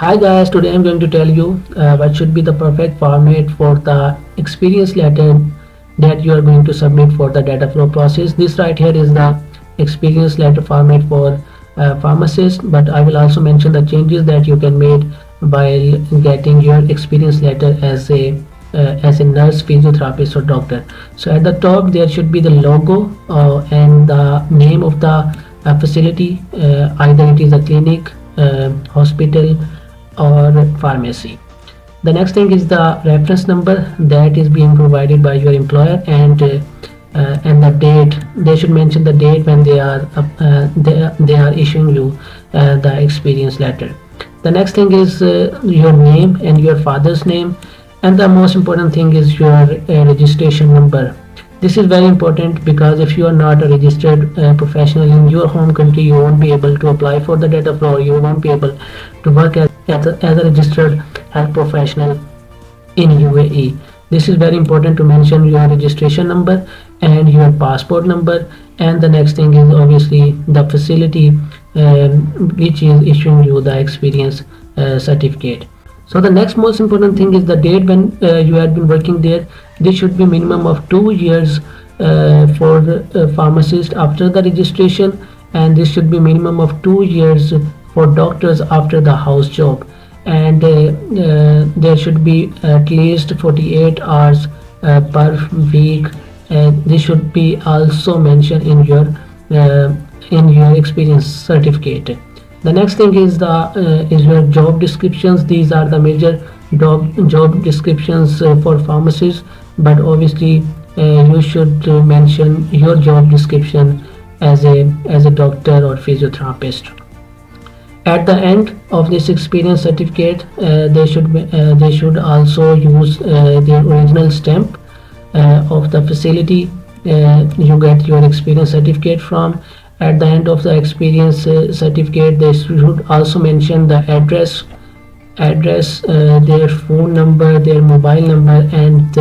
Hi guys, today I'm going to tell you what should be the perfect format for the experience letter that you are going to submit for the data flow process. This right here is the experience letter format for pharmacist, but I will also mention the changes that you can make while getting your experience letter as a nurse, physiotherapist or doctor. So at the top there should be the logo and the name of the facility, either it is a clinic, hospital or pharmacy. The next thing is the reference number that is being provided by your employer, and the date. They should mention the date when they are issuing you the experience letter. The next thing is your name and your father's name, and the most important thing is your registration number. This is very important because if you are not a registered professional in your home country, you won't be able to apply for the data flow. You won't be able to work as a registered health professional in UAE. This is very important to mention your registration number and your passport number. And the next thing is obviously the facility which is issuing you the experience certificate. So the next most important thing is the date when you had been working there. This should be minimum of 2 years for the pharmacist after the registration, and this should be minimum of 2 years for doctors after the house job. And there should be at least 48 hours per week, and this should be also mentioned in your experience certificate. The next thing is your job descriptions. These are the major job descriptions for pharmacists, but obviously you should mention your job description as a doctor or physiotherapist. At the end of this experience certificate, they should also use the original stamp of the facility you get your experience certificate from. At the end of the experience certificate, they should also mention the address, their phone number, their mobile number, and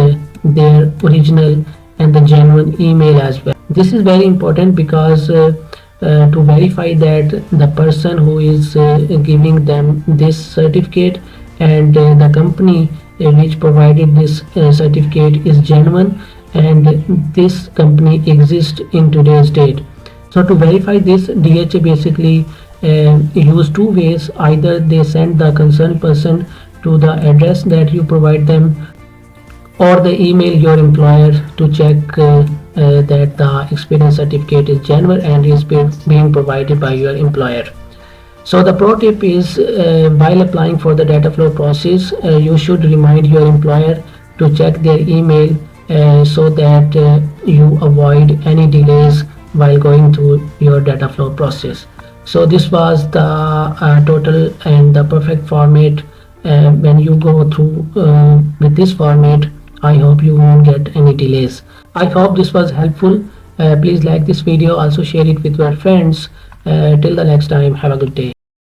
their original and the genuine email as well. This is very important because to verify that the person who is giving them this certificate and the company which provided this certificate is genuine, and this company exists in today's date. So to verify this, DHA basically use two ways. Either they send the concerned person to the address that you provide them, or they email your employer to check that the experience certificate is genuine and is being provided by your employer. So the pro tip is while applying for the data flow process, you should remind your employer to check their email so that you avoid any delays while going through your data flow process. So this was the total and the perfect format. When you go through with this format, I hope you won't get any delays. I hope this was helpful. Please like this video, also share it with your friends. Till the next time, have a good day.